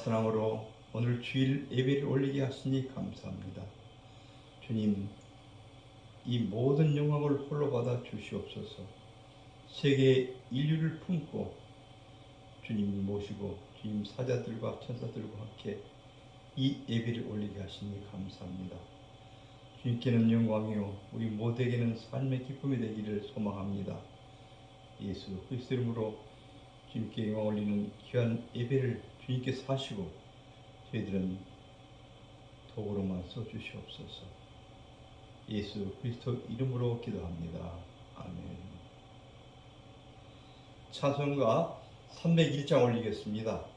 사랑으로 오늘 주일 예배를 올리게 하시니 감사합니다. 주님, 이 모든 영광을 홀로 받아 주시옵소서. 세계 인류를 품고 주님 모시고 주님 사자들과 천사들과 함께 이 예배를 올리게 하시니 감사합니다. 주님께는 영광이요 우리 모두에게는 삶의 기쁨이 되기를 소망합니다. 예수 그리스도 이름으로 주님께 영광 올리는 귀한 예배를 주님께서 하시고 저희들은 도구로만 써주시옵소서. 예수 그리스도 이름으로 기도합니다. 아멘. 찬송가 301장 올리겠습니다.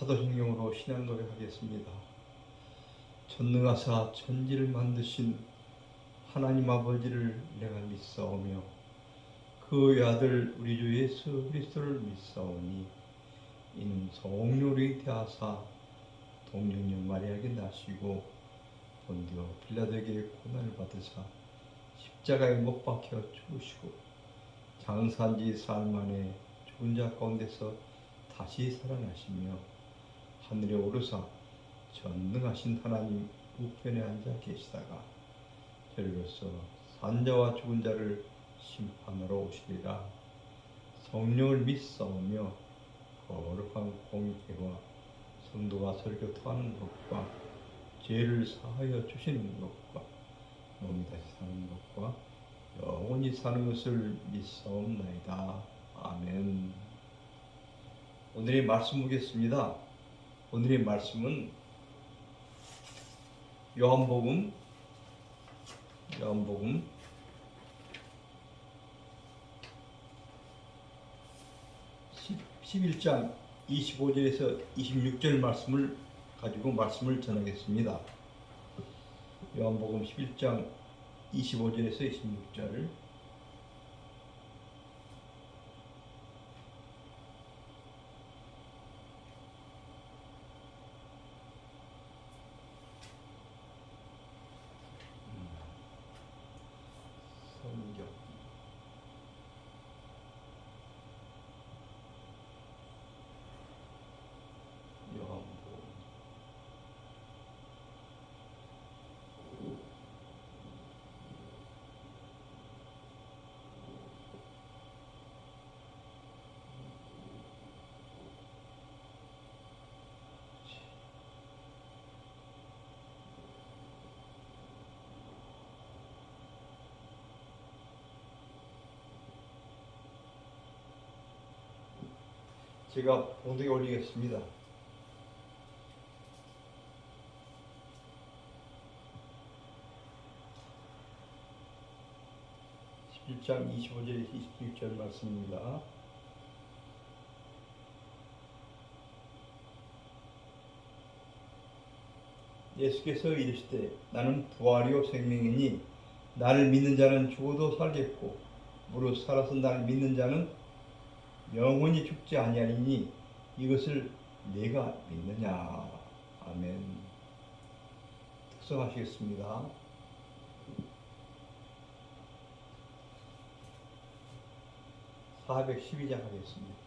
사도행령으로 신앙 고백하겠습니다. 전능하사 천지를 만드신 하나님 아버지를 내가 믿사오며 그 아들 우리 주 예수 그리스도를 믿사오니 이는 성령으로 잉태하사 동정녀 마리아에게 나시고 본디오 빌라도에게 고난을 받으사 십자가에 못 박혀 죽으시고 장사한 지 사흘 만에 죽은 자 가운데서 다시 살아나시며 하늘에 오르사 전능하신 하나님 우편에 앉아 계시다가 저리로서 산자와 죽은 자를 심판하러 오시리라. 성령을 믿사오며 거룩한 공회와 성도가 설교 토하는 것과 죄를 사하여 주시는 것과 몸이 다시 사는 것과 영원히 사는 것을 믿사옵나이다. 아멘. 오늘의 말씀 보겠습니다. 오늘의 말씀은 요한복음 11장 25절에서 26절 말씀을 가지고 말씀을 전하겠습니다. 요한복음 11장 25절에서 26절. 성경 요한복음 제가 봉독에 올리겠습니다. 1장 25절에서 26절 말씀입니다. 예수께서 이르시되 나는 부활이요 생명이니 나를 믿는 자는 죽어도 살겠고 무릇 살아서 나를 믿는 자는 영원히 죽지 아니하리니 이것을 내가 믿느냐. 아멘. 특성하시겠습니다. 412장 하겠습니다.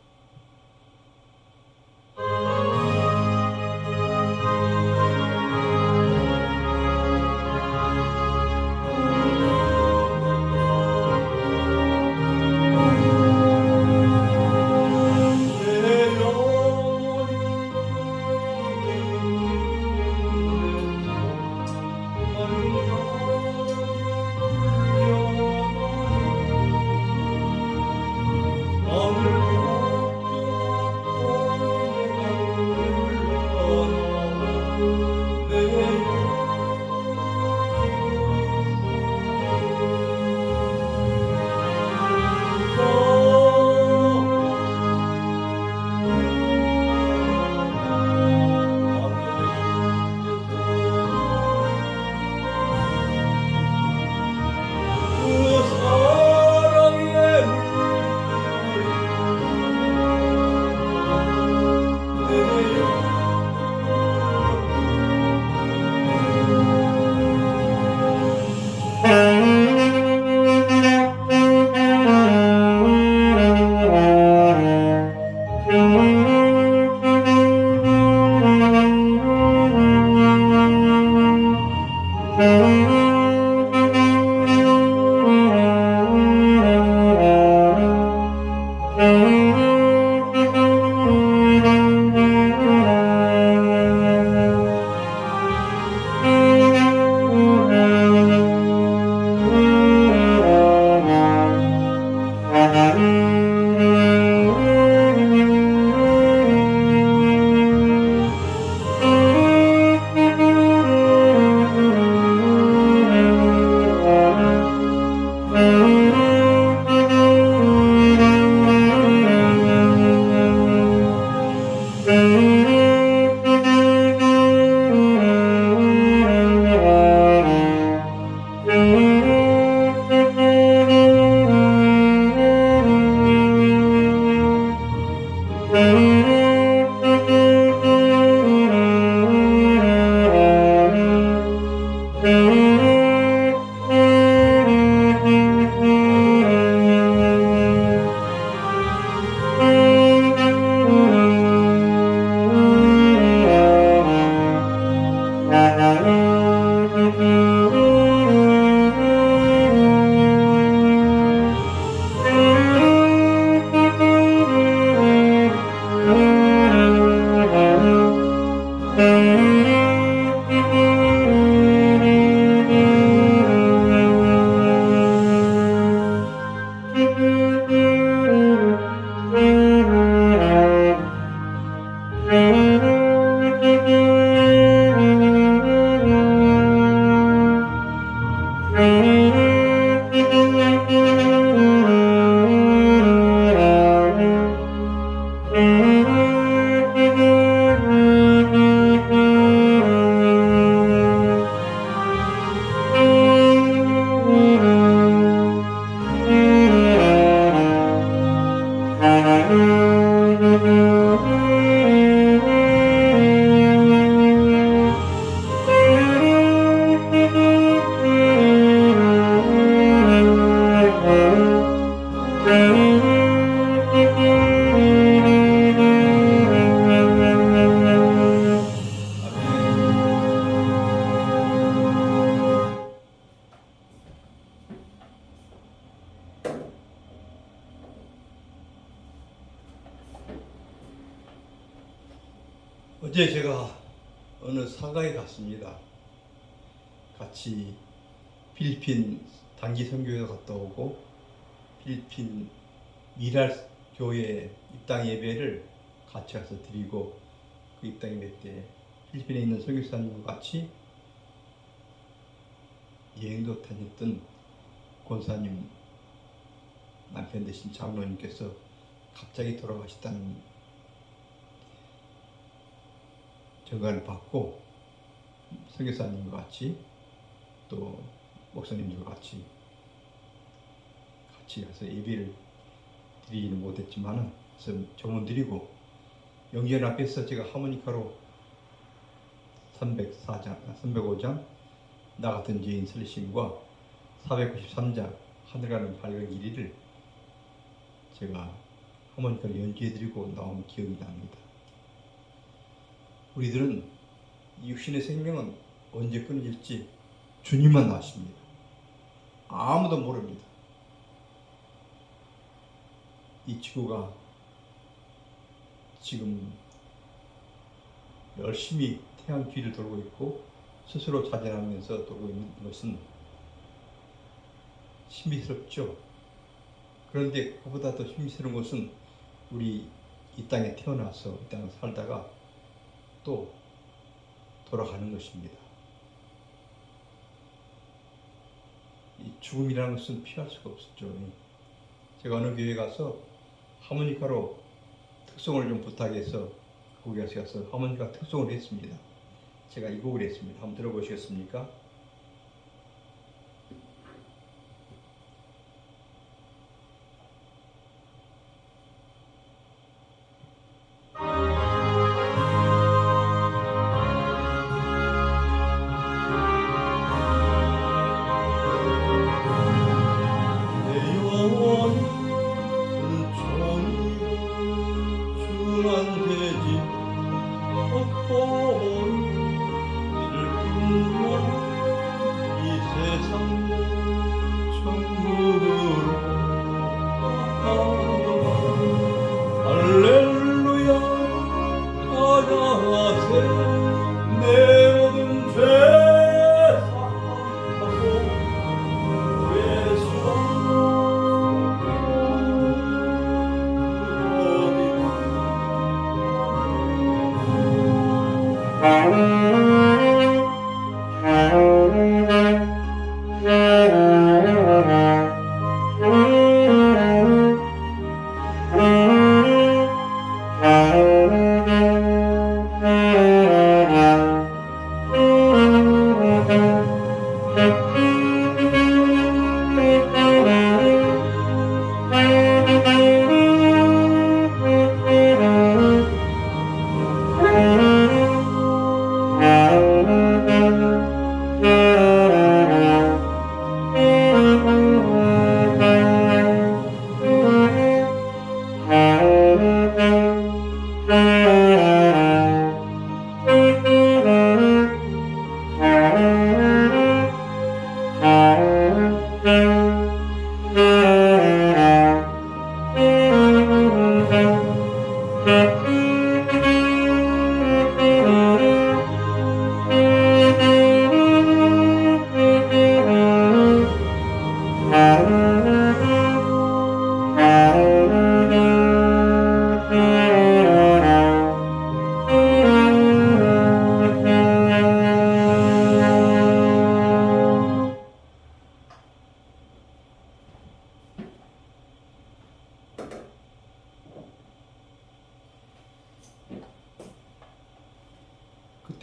어제 제가 어느 사가에 갔습니다. 같이 필리핀 단기 선교회 갔다 오고 필리핀 미랄 교회 입당 예배를 같이 가서 드리고 그 입당 예배 때 필리핀에 있는 선교사님과 같이 여행도 다녔던 권사님 남편 되신 장로님께서 갑자기 돌아가셨다는 전가를 받고 선교사님과 같이 또 목사님들과 같이 가서 예배를 드리지는 못했지만은 정문 드리고 영전 앞에서 제가 하모니카로 305장 나 같은 죄인 슬리심과 493장 하늘 가는 밝은 길이를 제가 하모니카를 연주해드리고 나온 기억이 납니다. 우리들은 이 육신의 생명은 언제 끊어질지 주님만 아십니다. 아무도 모릅니다. 이 지구가 지금 열심히 태양 뒤를 돌고 있고 스스로 자전하면서 돌고 있는 것은 신비스럽죠. 그런데 그보다 더 신비스러운 것은 우리 이 땅에 태어나서 이 땅에 살다가 또 돌아가는 것입니다. 이 죽음이라는 것은 피할 수가 없었죠. 제가 어느 교회에 가서 하모니카로 특송을 좀 부탁해서 거기 가서 하모니카 특송을 했습니다. 제가 이 곡을 했습니다. 한번 들어보시겠습니까?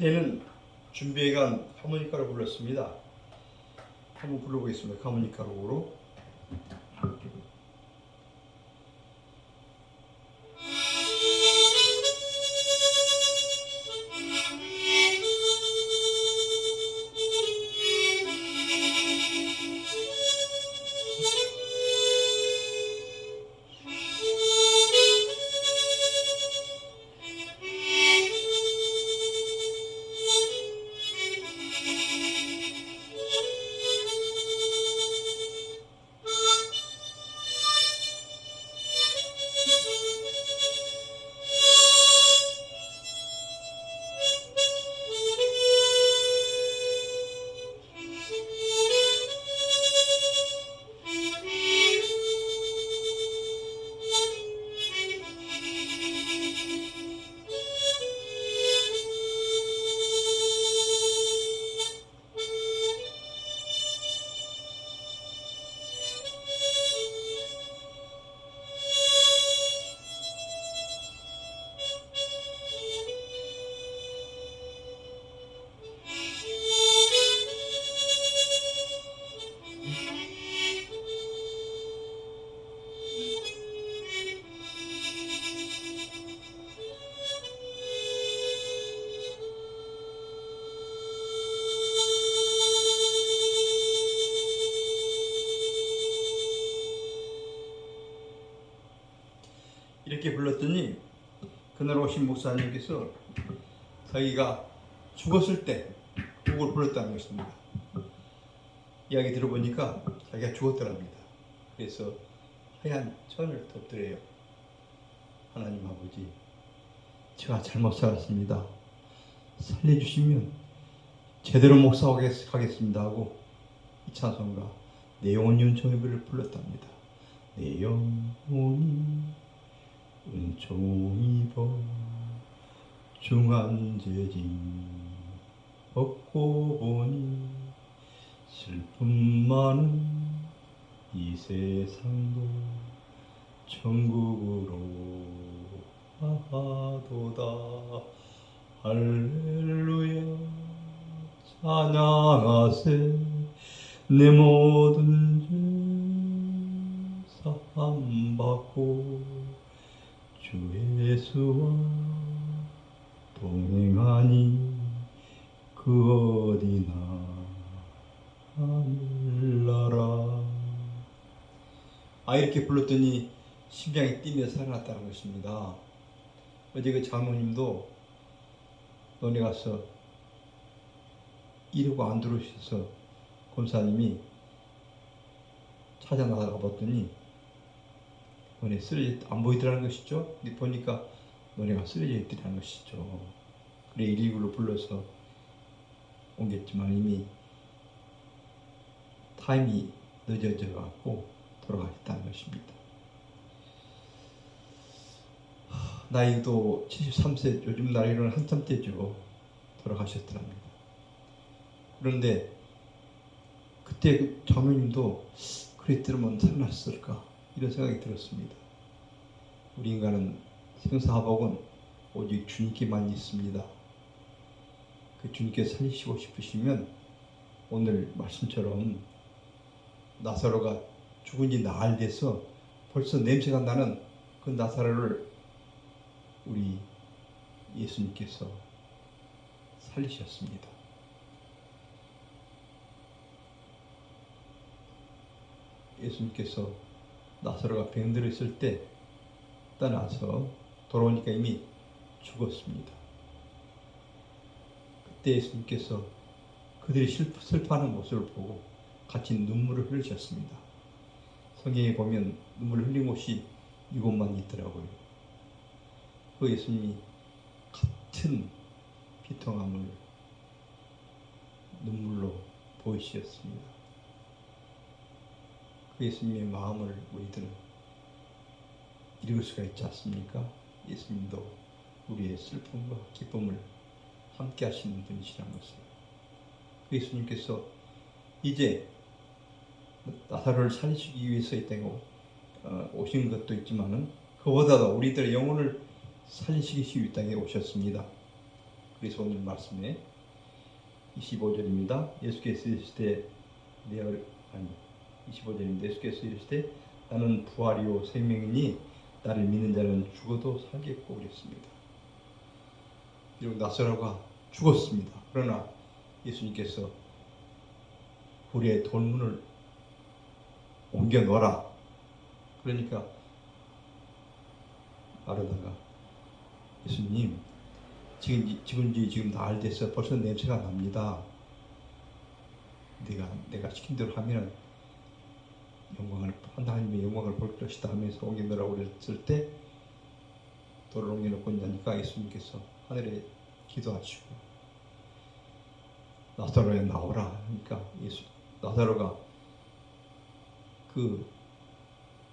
그때는 준비해간 하모니카로 불렀습니다. 한번 불러보겠습니다. 하모니카로. 이렇게 불렀더니 그날 오신 목사님께서 자기가 죽었을 때 그걸 불렀다는 것입니다. 이야기 들어보니까 자기가 죽었더랍니다. 그래서 하얀 천을 덮더래요. 하나님 아버지, 제가 잘못 살았습니다. 살려주시면 제대로 목사하겠습니다 하고 이 찬송가 내 영혼이 은총이를 불렀답니다. 내 영혼이 은총 입어 중한 죄짐 얻고 보니 슬픔 많은 이 세상도 천국으로 가도다. 할렐루야 찬양하세 내 모든 죄 사함받고 주 예수와 동행하니 그 어디나 하늘나라. 이렇게 불렀더니 심장이 뛰며 살아났다는 것입니다. 어제 그 장모님도 논에 가서 이러고 안 들어오셔서 권사님이 찾아 나가 봤더니 논에 쓰러져 안 보이더라는 것이죠. 근데 보니까 논에가 쓰러져 있더라는 것이죠. 그래 119로 불러서 옮겼지만 이미 타임이 늦어져 갖고 돌아가셨다는 것입니다. 나이도 73세, 요즘 나이로는 한참 때죠. 돌아가셨더랍니다. 그런데 그때 그 장로님도 그랬더면 살아났을까 이런 생각이 들었습니다. 우리 인간은 생사화복은 오직 주님께만 있습니다. 그 주님께 살리시고 싶으시면 오늘 말씀처럼 나사로가 죽은 지 나흘 돼서 벌써 냄새가 나는 그 나사로를 우리 예수님께서 살리셨습니다. 예수님께서 나사로가 병들어 있을 때 떠나서 돌아오니까 이미 죽었습니다. 그때 예수님께서 그들이 슬퍼하는 모습을 보고 같이 눈물을 흘리셨습니다. 성경에 보면 눈물을 흘린 곳이 이곳만 있더라고요. 그 예수님이 같은 비통함을 눈물로 보이셨습니다. 그 예수님의 마음을 우리들은 읽을 수가 있지 않습니까? 예수님도 우리의 슬픔과 기쁨을 함께 하시는 분이시라는 것을. 그 예수님께서 이제 나사로를 살리시기 위해서 이 땅에 오신 것도 있지만은 그보다도 우리들의 영혼을 살리시기 위해 이 땅에 오셨습니다. 그래서 오늘 말씀에 25절입니다. 예수께서 이르시되 25절인데 예수께서 이르시되 나는 부활이요 생명이니 나를 믿는 자는 죽어도 살겠고 그랬습니다. 비록 나사로가 죽었습니다. 그러나 예수님께서 우리의 돌문을 옮겨 놓아라. 그러니까 말하다가 예수님 지금 나흘 돼서 벌써 냄새가 납니다. 내가 시킨 대로 하면 하나님의 영광을 볼 것이다 하면서 옮겨 놓으라고 그랬을 때 돌을 옮겨 놓고 나니까 예수님께서 하늘에 기도하시고 나사로야 나오라. 그러니까 나사로가 그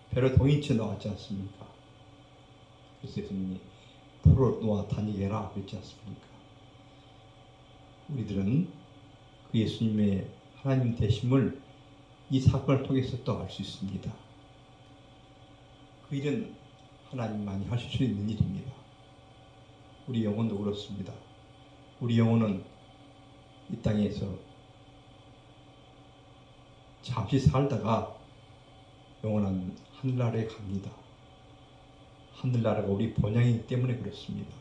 배로 동인체 나왔지 않습니까? 그래서 예수님이 포로 놓아 다니게 해라 그랬지 않습니까? 우리들은 그 예수님의 하나님 되심을 이 사건을 통해서 또 알 수 있습니다. 그 일은 하나님만이 하실 수 있는 일입니다. 우리 영혼도 그렇습니다. 우리 영혼은 이 땅에서 잠시 살다가 영원한 하늘나라에 갑니다. 하늘나라가 우리 본향이기 때문에 그렇습니다.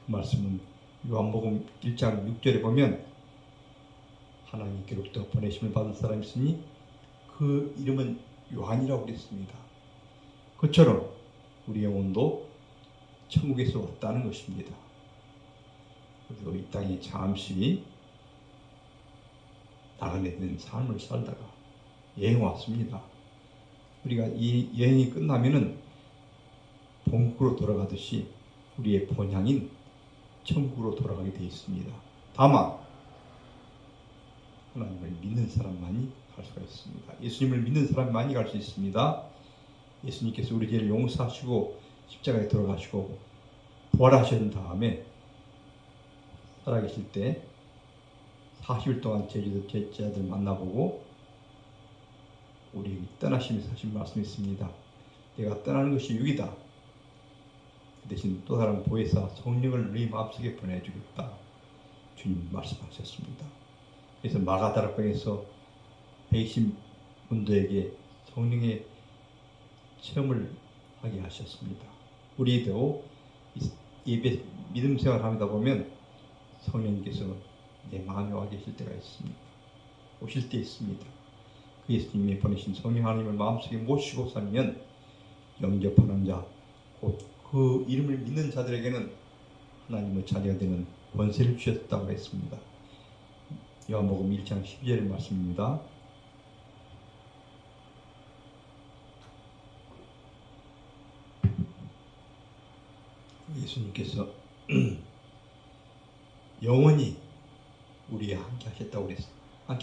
그 말씀은 요한복음 1장 6절에 보면 하나님께로부터 보내심을 받은 사람이 있으니 그 이름은 요한이라고 그랬습니다. 그처럼 우리 영혼도 천국에서 왔다는 것입니다. 그리고 이 땅에 잠시 나그네 된 삶을 살다가 여행 왔습니다. 우리가 이 여행이 끝나면은 본국으로 돌아가듯이 우리의 본향인 천국으로 돌아가게 되어 있습니다. 다만 하나님을 믿는 사람만이 갈 수가 있습니다. 예수님을 믿는 사람만이 갈 수 있습니다. 예수님께서 우리 죄를 용서하시고 십자가에 돌아가시고 부활하신 다음에 살아계실 때 40일 동안 제자들 만나보고 우리에게 떠나시면서 하신 말씀이 있습니다. 내가 떠나는 것이 유익이다. 그 대신 또 다른 보혜사 성령을 너희 마음속에 보내주겠다. 주님 말씀하셨습니다. 그래서 마가다락방에서 120문도에게 성령의 체험을 하게 하셨습니다. 우리도 예배 믿음 생활하다 보면 성령님께서 내 마음에 와 계실 때가 있습니다. 오실 때 있습니다. 그 예수님이 보내신 성령 하나님을 마음속에 모시고 살면 영접하는 자, 곧 그 이름을 믿는 자들에게는 하나님의 자녀가 되는 권세를 주셨다고 했습니다. 요한복음 1장 12절의 말씀입니다. 예수님께서 영원히 우리와 함께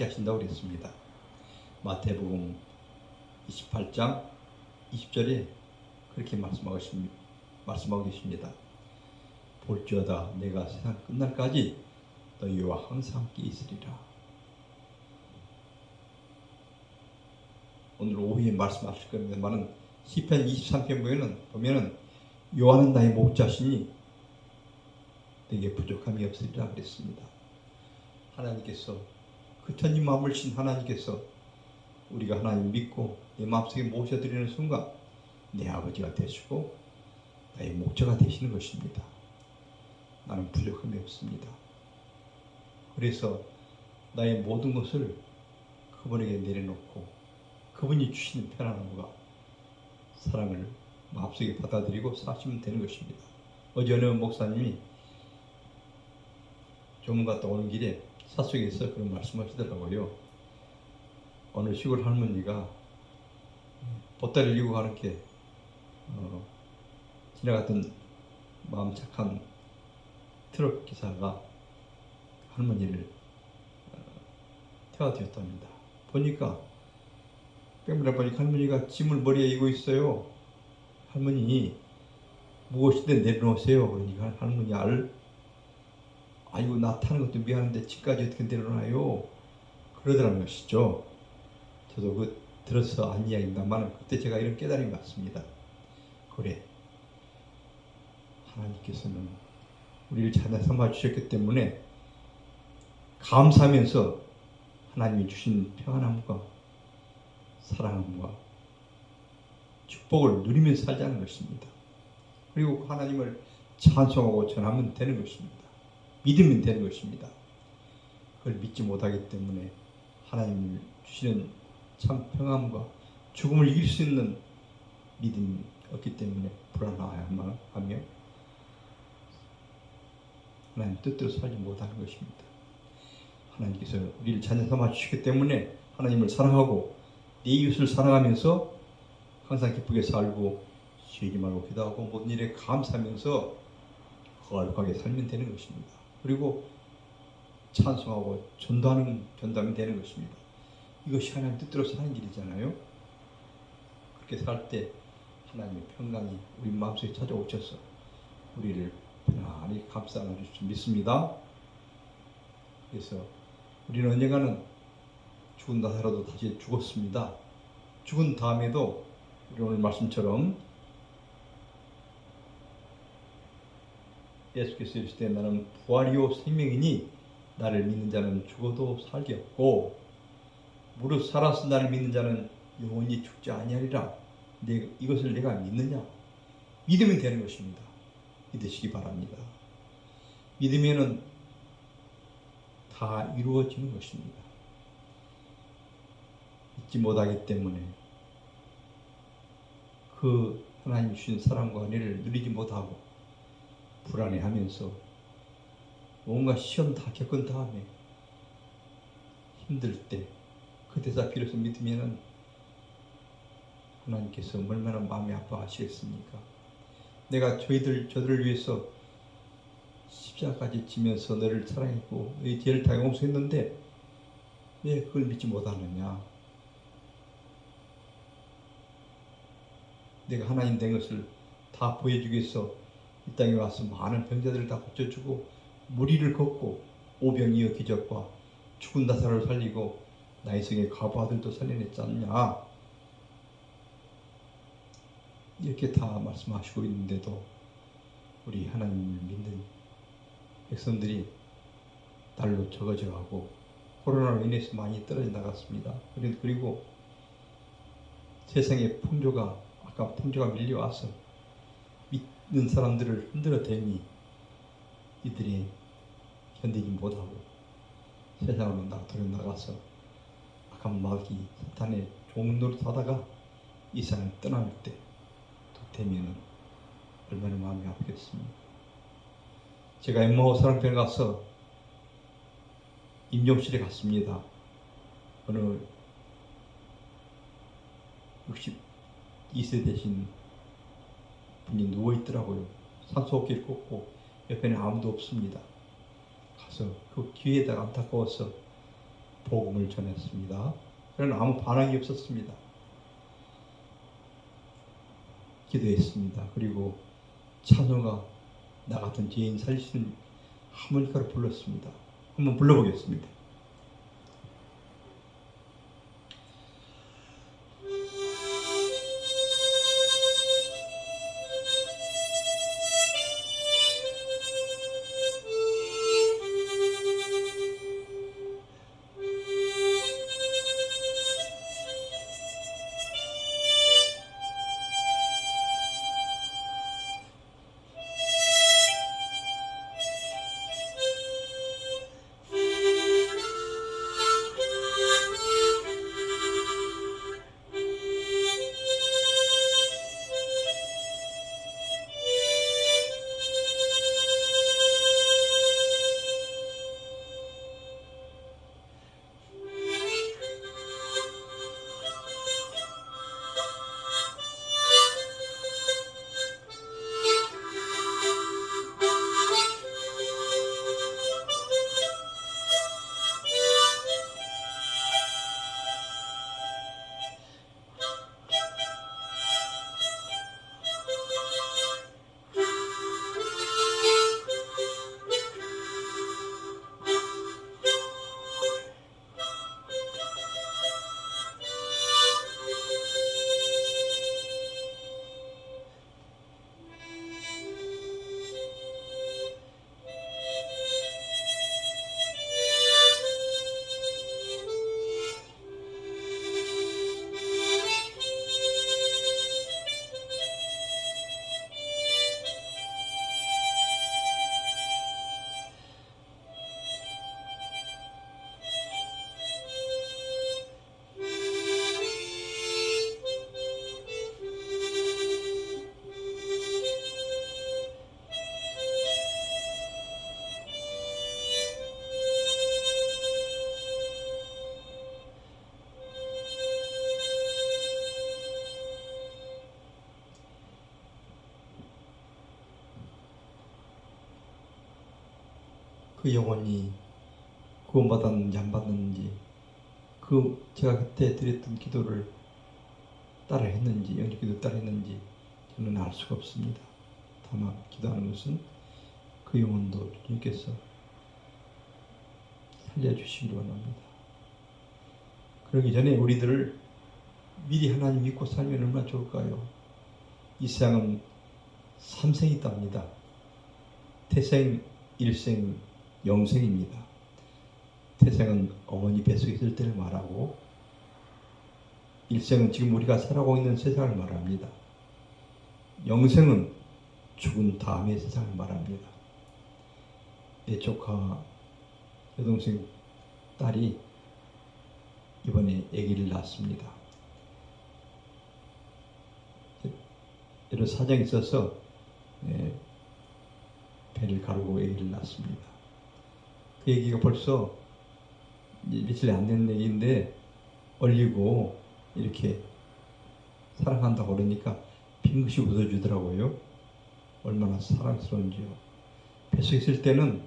하신다고 그랬습니다. 마태복음 28장 20절에 그렇게 말씀하고 계십니다. 볼지어다 내가 세상 끝날까지 너희와 항상 함께 있으리라. 오늘 오후에 말씀하실 겁니다만 시편 23편 보면은 요한은 나의 목자시니 내게 부족함이 없으리라 그랬습니다. 하나님께서 그 천지 마음을 신 하나님께서 우리가 하나님 믿고 내 마음속에 모셔드리는 순간 내 아버지가 되시고 나의 목자가 되시는 것입니다. 나는 부족함이 없습니다. 그래서 나의 모든 것을 그분에게 내려놓고 그분이 주시는 편안함과 사랑을 마음속에 받아들이고 사시면 되는 것입니다. 어제 어느 목사님이 조문 갔다 오는 길에 사속에서 그런 말씀하시더라고요. 어느 시골 할머니가 보따리를 이고 가는 게 지나갔던 마음 착한 트럭 기사가 할머니를 태워드렸답니다. 보니까 빼물어 보니까 할머니가 짐을 머리에 이고 있어요. 할머니 무엇이든 내려놓으세요. 그러니까 할머니 아이고 나 타는 것도 미안한데 집까지 어떻게 내려놔요? 그러더라는 것이죠. 저도 들어서 안 이야기입니다만 그때 제가 이런 깨달음이 왔습니다. 그래, 하나님께서는 우리를 자녀 삼아 주셨기 때문에 감사하면서 하나님이 주신 평안함과 사랑함과 축복을 누리면서 살자는 것입니다. 그리고 하나님을 찬송하고 전하면 되는 것입니다. 믿으면 되는 것입니다. 그걸 믿지 못하기 때문에 하나님을 주시는 참 평안과 죽음을 이길 수 있는 믿음이 없기 때문에 불안하며 하나님 뜻대로 살지 못하는 것입니다. 하나님께서 우리를 자녀 삼아 주시기 때문에 하나님을 사랑하고 내 이웃을 사랑하면서 항상 기쁘게 살고 쉬지 말고 기도하고 모든 일에 감사하면서 거룩하게 살면 되는 것입니다. 그리고 찬송하고 전도하면 되는 것입니다. 이것이 하나님 뜻대로 사는 길이잖아요. 그렇게 살 때 하나님의 평강이 우리 마음속에 찾아오셔서 우리를 편안히 감싸 안아줄 줄 믿습니다. 그래서 우리는 언젠가는 죽은다 하더라도 다시 죽었습니다. 죽은 다음에도 우리 오늘 말씀처럼 예수께서 이르실 때 나는 부활이요 생명이니 나를 믿는 자는 죽어도 살게 없고 무릇 살아서 나를 믿는 자는 영원히 죽지 아니하리라. 이것을 내가 믿느냐? 믿으면 되는 것입니다. 믿으시기 바랍니다. 믿으면은 다 이루어지는 것입니다. 믿지 못하기 때문에 그 하나님 주신 사랑과 은혜를 누리지 못하고 불안해하면서 온갖 시험 다 겪은 다음에 힘들 때 그때서 비로소 믿으면은 하나님께서 얼마나 마음이 아파하시겠습니까? 내가 저들을 위해서 십자가까지 지면서 너를 사랑했고 너희 죄를 다 용서했는데 왜 그걸 믿지 못하느냐? 내가 하나님 된 것을 다 보여주기 위해서 이 땅에 와서 많은 병자들을 다 고쳐주고 무리를 걷고 오병이어 기적과 죽은 나사로를 살리고 나이성의 과부 아들도 살려냈지 않냐? 이렇게 다 말씀하시고 있는데도 우리 하나님을 믿는 백성들이 날로 적어져가고 코로나로 인해서 많이 떨어져 나갔습니다. 그리고 세상의 풍조가 밀려와서 믿는 사람들을 흔들어대니 이들이 견디지 못하고 세상으로 나가서 악한 마귀 사탄의 종노릇 하다가 이 세상을 떠날 때 되면은 얼마나 마음이 아프겠습니까? 제가 엠마오 사랑방에 가서 임종실에 갔습니다. 어느 62세 되신 분이 누워있더라고요. 산소호흡기를 꽂고 옆에는 아무도 없습니다. 가서 그 기회에다가 안타까워서 복음을 전했습니다. 그러나 아무 반응이 없었습니다. 기도했습니다. 그리고 찬호가 나 같은 죄인 살리시는 하모니카를 불렀습니다. 한번 불러보겠습니다. 그 영혼이 구원받았는지 안 받았는지 제가 그때 드렸던 기도를 따라 했는지 영접기도 따라 했는지 저는 알 수가 없습니다. 다만 기도하는 것은 그 영혼도 주님께서 살려주시기를 원합니다. 그러기 전에 우리들을 미리 하나님 믿고 살면 얼마나 좋을까요? 이 세상은 삼생이 있답니다. 태생, 일생, 영생입니다. 태생은 어머니 뱃속에 있을 때를 말하고 일생은 지금 우리가 살아가고 있는 세상을 말합니다. 영생은 죽은 다음의 세상을 말합니다. 내 조카 여동생 딸이 이번에 아기를 낳았습니다. 그런 사정이 있어서 배를 가르고 아기를 낳습니다. 그 얘기가 벌써 며칠 안 된 얘기인데 얼리고 이렇게 사랑한다고 그러니까 빙긋이 웃어주더라고요. 얼마나 사랑스러운지요. 뱃속에 있을 때는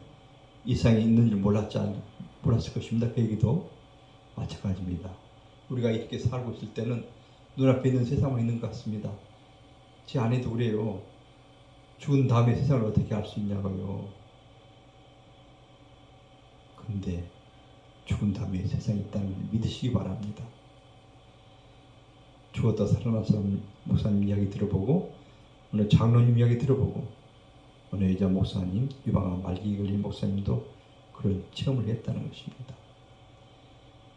이상이 있는 줄 몰랐을 것입니다. 그 얘기도 마찬가지입니다. 우리가 이렇게 살고 있을 때는 눈앞에 있는 세상만 있는 것 같습니다. 제 아내도 그래요. 죽은 다음에 세상을 어떻게 알 수 있냐고요. 그런데 죽은 다음에 세상이 있다는 걸 믿으시기 바랍니다. 죽었다 살아난 사람 목사님 이야기 들어보고, 어느 장로님 이야기 들어보고, 어느 여자 목사님, 유방암 말기 걸린 목사님도 그런 체험을 했다는 것입니다.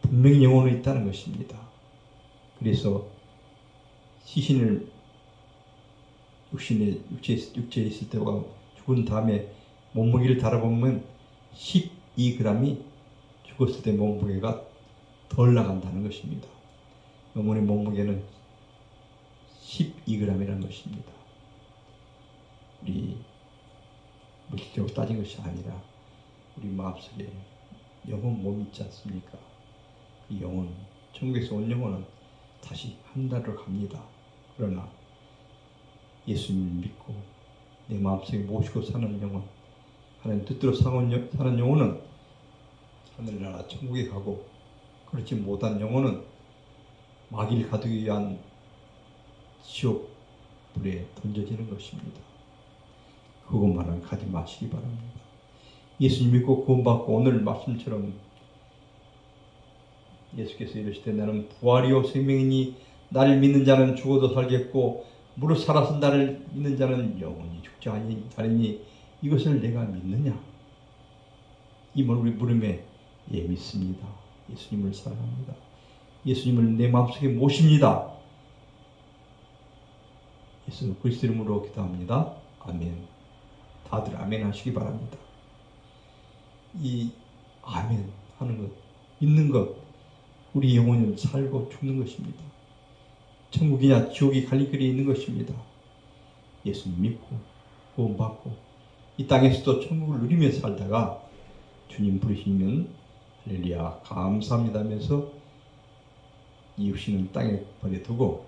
분명히 영혼은 있다는 것입니다. 그래서 시신을 육체에 있을 때와 죽은 다음에 몸무게를 달아보면 12g이 죽었을 때 몸무게가 덜 나간다는 것입니다. 영혼의 몸무게는 12g이라는 것입니다. 우리 물질적으로 따진 것이 아니라 우리 마음속에 영혼 몸이 있지 않습니까? 그 영혼, 천국에서 온 영혼은 다시 하늘나라로 갑니다. 그러나 예수님을 믿고 내 마음속에 모시고 사는 영혼, 하나님 뜻대로 사는 영혼은 하늘나라 천국에 가고, 그렇지 못한 영혼은 마귀를 가두기 위한 지옥 불에 던져지는 것입니다. 그것만은 가지 마시기 바랍니다. 예수님 믿고 구원받고 오늘 말씀처럼 예수께서 이르실 때 나는 부활이요 생명이니 나를 믿는 자는 죽어도 살겠고 무릇 살아서 나를 믿는 자는 영원히 죽지 아니하리니 이것을 내가 믿느냐? 이 물음에 예 믿습니다. 예수님을 사랑합니다. 예수님을 내 마음속에 모십니다. 예수 그리스도 이름으로 기도합니다. 아멘. 다들 아멘 하시기 바랍니다. 이 아멘 하는 것, 믿는 것, 우리 영혼은 살고 죽는 것입니다. 천국이냐 지옥이 갈림길이 있는 것입니다. 예수님 믿고 구원받고 이 땅에서도 천국을 누리며 살다가 주님 부르시면 할렐루야 감사합니다 하면서 이웃이는 땅에 버려두고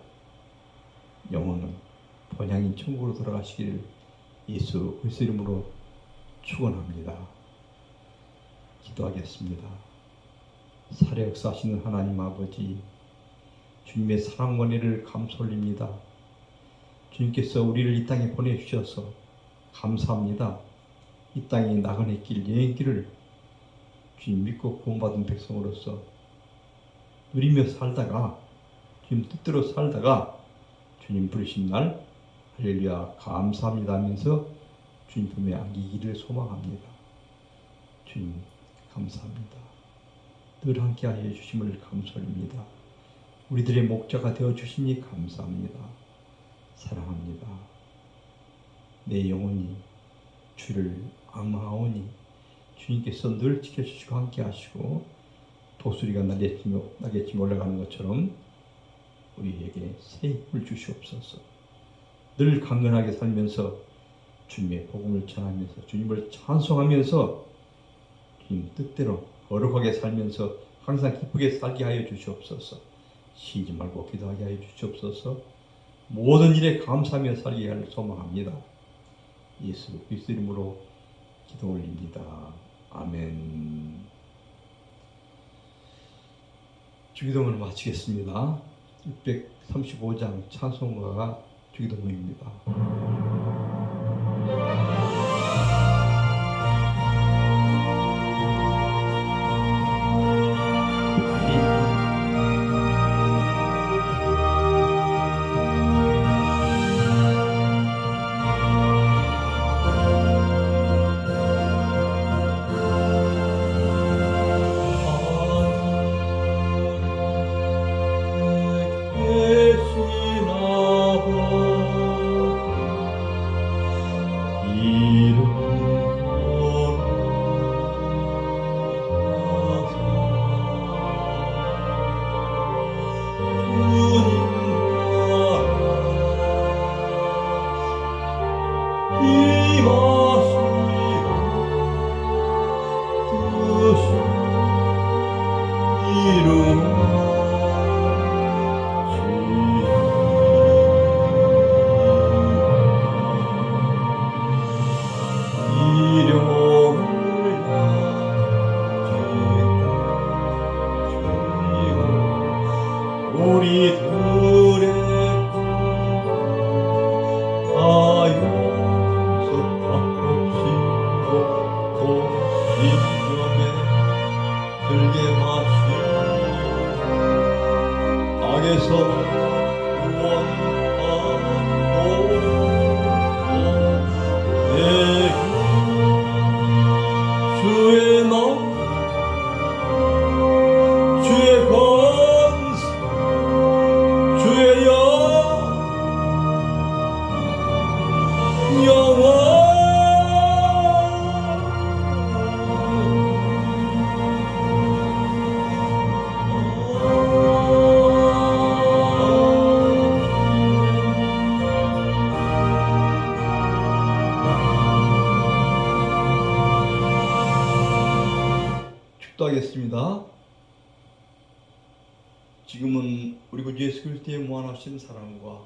영혼은 본향인 천국으로 돌아가시기를 예수 그리스도 이름으로 축원합니다. 기도하겠습니다. 살해 역사하시는 하나님 아버지, 주님의 사랑과 은혜를 감사 올립니다. 주님께서 우리를 이 땅에 보내주셔서 감사합니다. 이 땅에 나그네 길, 여행길을 주님 믿고 구원받은 백성으로서 누리며 살다가 주님 뜻대로 살다가 주님 부르신 날 할렐루야 감사합니다 하면서 주님 품에 안기기를 소망합니다. 주님 감사합니다. 늘 함께하여 주심을 감사합니다. 우리들의 목자가 되어 주시니 감사합니다. 사랑합니다. 내 영혼이 주를 악망하오니 주님께서 늘 지켜주시고 함께하시고 독수리가 날개치며 올라가는 것처럼 우리에게 새 힘을 주시옵소서. 늘 강건하게 살면서 주님의 복음을 전하면서 주님을 찬송하면서 주님 뜻대로 거룩하게 살면서 항상 기쁘게 살게 하여 주시옵소서. 쉬지 말고 기도하게 하여 주시옵소서. 모든 일에 감사하며 살게 할 소망합니다. 예수 그리스도 이름으로 기도 올립니다. 아멘. 주기도문을 마치겠습니다. 635장 찬송가가 주기도문입니다. 우리들의 가요석박없이고 고신념에 들게 마시고 악에서 구원하고 내가 주의 나 주의 권세 주의 축도하겠습니다. 지금은 우리 구주 예수 그리스도의 무한하신 사랑과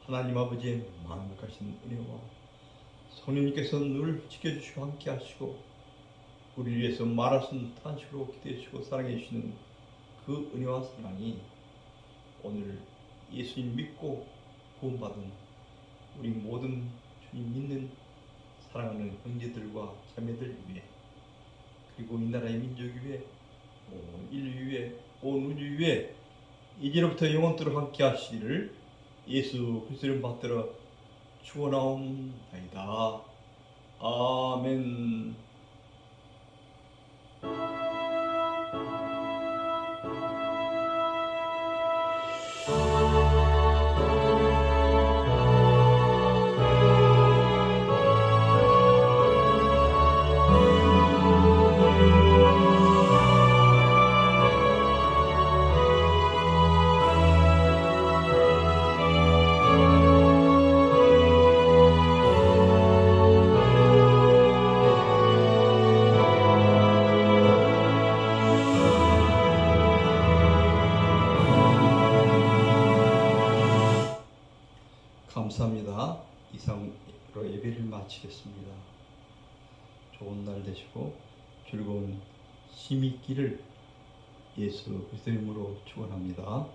하나님 아버지의 만극하신 은혜와 성령님께서 늘 지켜주시고 함께 하시고 우리를 위해서 말하신 탄식으로 기도해 주시고 사랑해 주시는 그 은혜와 사랑이 오늘 예수님 믿고 구원받은 우리 모든 주님 믿는 사랑하는 형제들과 자매들 위해 그리고 이 나라의 민족 위에 인류 위에 온 우주 위에 이제로부터 영원토록 함께 하시기를 예수 그리스도를 받들어 축원하옵나이다. 아멘. 감사합니다. 이상으로 예배를 마치겠습니다. 좋은 날 되시고 즐거운 쉼이 있기를 예수 그리스도의 이름으로 축원합니다.